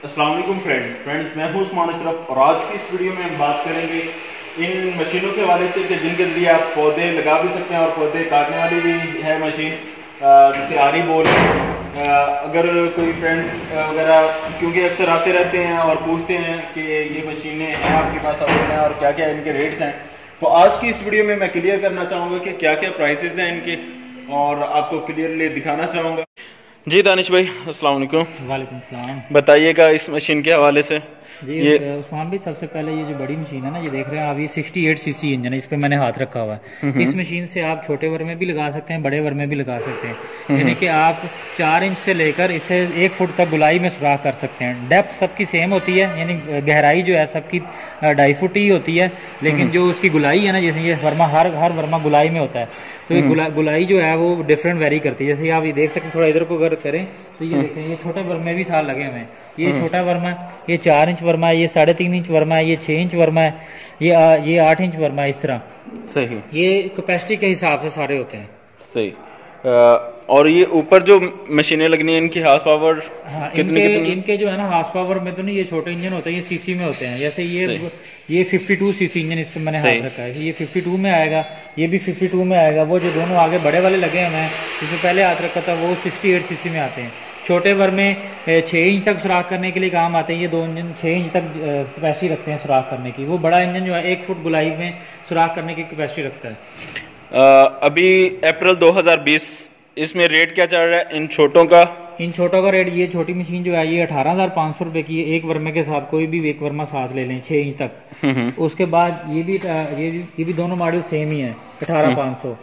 अस्सलाम वालेकुम फ्रेंड्स, मैं हूं उस्मान अशरफ और आज की इस वीडियो में हम बात करेंगे इन मशीनों के हवाले से कि जिनके जरिए आप पौधे लगा भी सकते हैं और पौधे काटने वाली भी है मशीन, जिसे आरी बोल। अगर कोई फ्रेंड वगैरह, क्योंकि अक्सर आते रहते हैं और पूछते हैं कि ये मशीनें हैं आपके पास अवेलेबल हैं और क्या क्या इनके रेट्स हैं, तो आज की इस वीडियो में मैं क्लियर करना चाहूँगा कि क्या क्या प्राइसेस हैं इनके और आपको क्लियरली दिखाना चाहूँगा। जी दानिश भाई, अस्सलाम वालेकुम। वालेकुम सलाम। बताइएगा इस मशीन के हवाले से। जी ये उस्मान भाई, सबसे पहले ये जो बड़ी मशीन है ना, ये देख रहे हैं आप, ये 68 सीसी इंजन है, इस पे मैंने हाथ रखा हुआ है। इस मशीन से आप छोटे वर में भी लगा सकते हैं, बड़े वर में भी लगा सकते हैं। यानी कि आप 4 इंच से लेकर इसे 1 फुट तक गुलाई में सुराख कर सकते हैं। डेप्थ सबकी सेम होती है, यानी गहराई जो है सबकी 2.5 फुट ही होती है, लेकिन जो उसकी गुलाई है ना, जैसे ये वर्मा हर वर्मा गुलाई में होता है, तो ये गुलाई जो है वो डिफरेंट वेरी करती है। जैसे आप ये देख सकते हैं, थोड़ा इधर को अगर करें तो ये देखें, ये छोटे वर्मे भी साल लगे हुए हैं। ये छोटा वर्मा है, ये 4 इंच वर्मा है, ये 3.5 इंच वर्मा है, ये 6 इंच वर्मा है, ये 8 इंच वर्मा है। इस तरह सही, ये कैपेसिटी के हिसाब से सारे होते हैं। सही। और ये ऊपर जो मशीनें लगनी है, इनकी हार्स पावर कितनी? इनके जो है ना, हार्स पावर में तो नहीं, ये छोटे इंजन होते हैं, ये सीसी में होते हैं। जैसे ये 52 सीसी इंजन इस पर मैंने हाथ रखा है, ये 52 में आएगा, ये भी 52 में आएगा। वो जो दोनों आगे बड़े वाले लगे हैं, मैं जिसमें पहले हाथ रखा था, वो 68 सीसी में आते हैं। छोटे वर में 6 इंच तक सुराख करने के लिए काम आते हैं। ये 2 इंजन 6 इंच तक कैपेसिटी रखते हैं सुराख करने की। वो बड़ा इंजन जो है 1 फुट गुलाई में सुराख करने की कैपेसिटी रखता है। अभी अप्रैल 2020, इसमें रेट क्या चल रहा है इन छोटों का? इन छोटों का रेट, ये छोटी मशीन जो है ये 18,500 रुपए की है, एक वर्मे के साथ। कोई भी एक वर्मा साथ ले लें 6 इंच तक। उसके बाद ये भी दोनों मॉडल सेम ही है, 18,500।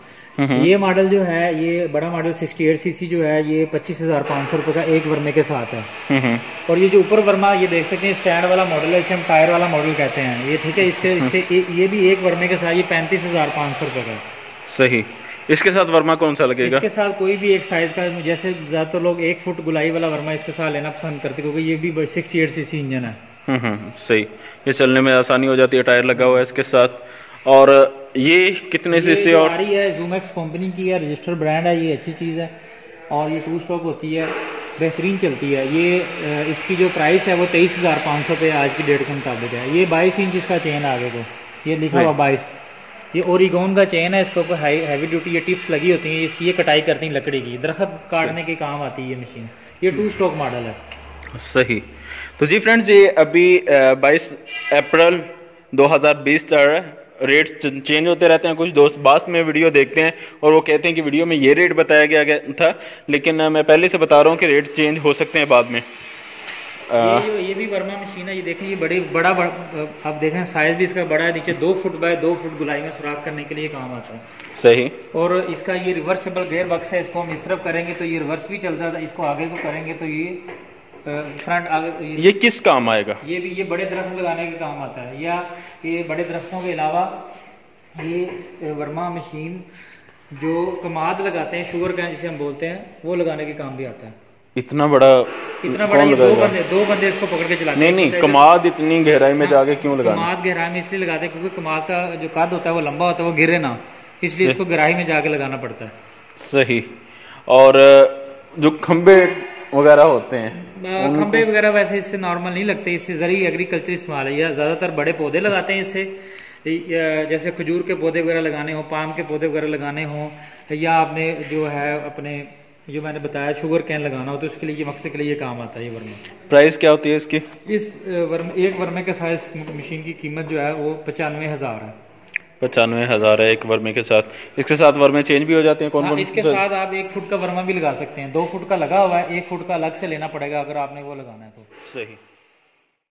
ये मॉडल जो है, ये बड़ा मॉडल 68 सीसी जो है, ये 25,500 रुपए का एक वर्मे के साथ है। और ये जो ऊपर वर्मा ये देख सकते हैं, स्टैंड वाला मॉडल है, इसे हम टायर वाला मॉडल कहते हैं ये, ठीक है। इससे ये भी एक वर्मे के साथ, ये 35,500 रुपए का। सही। इसके साथ वर्मा कौन सा लगेगा? इसके साथ कोई भी एक साइज का, जैसे ज्यादातर लोग 1 फुट गुलाई वाला वर्मा इसके साथ लेना पसंद करते, क्योंकि ये भी 68 सीसी इंजन है। सही, ये चलने में आसानी हो जाती है। टायर लगा हुआ है इसके साथ। और ये कितने सीसी? और गाड़ी है जूमैक्स कंपनी की है, रजिस्टर्ड ब्रांड है, ये अच्छी चीज़ है। और ये 2 स्ट्रोक होती है, बेहतरीन चलती है। ये इसकी जो प्राइस है वो 23,500 पे आज की डेट के मुताबिक है। ये 22 इंच इसका चेन आगे को, ये लिखा हुआ 22। ये ओरिगोन का चेन है, इसके ऊपर हैवी ड्यूटी ये टिप्स लगी होती हैं। इसकी ये कटाई करती हैं लकड़ी की, दरख्त काटने के काम आती है ये मशीन। ये 2 स्ट्रोक मॉडल है। सही। तो जी फ्रेंड्स, ये अभी 22 अप्रैल 2020 चल रहा है। रेट चेंज होते रहते हैं। कुछ दोस्त बाद में वीडियो देखते हैं और वो कहते हैं कि वीडियो में ये रेट बताया गया था, लेकिन मैं पहले से बता रहा हूँ कि रेट चेंज हो सकते हैं बाद में। ये भी वर्मा मशीन है, ये देखें, ये बड़ा आप देखें साइज भी इसका बड़ा है। नीचे 2 फुट बाय 2 फुट गुलाई में सुराख करने के लिए काम आता है। सही। और इसका ये रिवर्सेबल गेयर बक्स है, इसको हम इस तरफ करेंगे तो ये रिवर्स भी चलता था, इसको आगे को करेंगे तो ये फ्रंट आगे। ये किस काम आएगा? ये बड़े दरख्त लगाने के काम आता है, या ये बड़े दरख्तों के अलावा ये वर्मा मशीन जो कमाद लगाते हैं, शुगर कैन जिसे हम बोलते हैं, वो लगाने के काम भी आता है। इतना बड़ा ये दो बंदे इसको पकड़ के चलाते हैं। नहीं, कमाद इतनी गहराई में जाके क्यों लगाना? कमाद गहराई में इसलिए लगाते हैं क्योंकि कमाद का जो कद होता है वो लंबा होता है, वो गिरे ना, इसलिए इसको गहराई में जाके लगाना पड़ता है। सही। और जो खंबे वगैरह होते हैं, खंबे वगैरह वैसे इससे नॉर्मल नहीं लगते, इससे जरी एग्रीकल्चर इस्तेमाल है। या ज्यादातर बड़े पौधे लगाते हैं इससे, जैसे खजूर के पौधे वगैरह लगाने हो, पाम के पौधे वगैरह लगाने हो, या आपने जो है अपने जो मैंने बताया शुगर कैन लगाना हो, तो उसके लिए ये मकसद के लिए ये काम आता है। ये वर्मा प्राइस क्या होती है इसकी? इस एक वर्मे के साथ मशीन की कीमत जो है वो 95,000 है। 95,000 है एक वर्मे के साथ। इसके साथ वर्मे चेंज भी हो जाते हैं? कौन? इसके साथ आप 1 फुट का वर्मा भी लगा सकते हैं। 2 फुट का लगा हुआ है, 1 फुट का अलग से लेना पड़ेगा अगर आपने वो लगाना है तो। सही।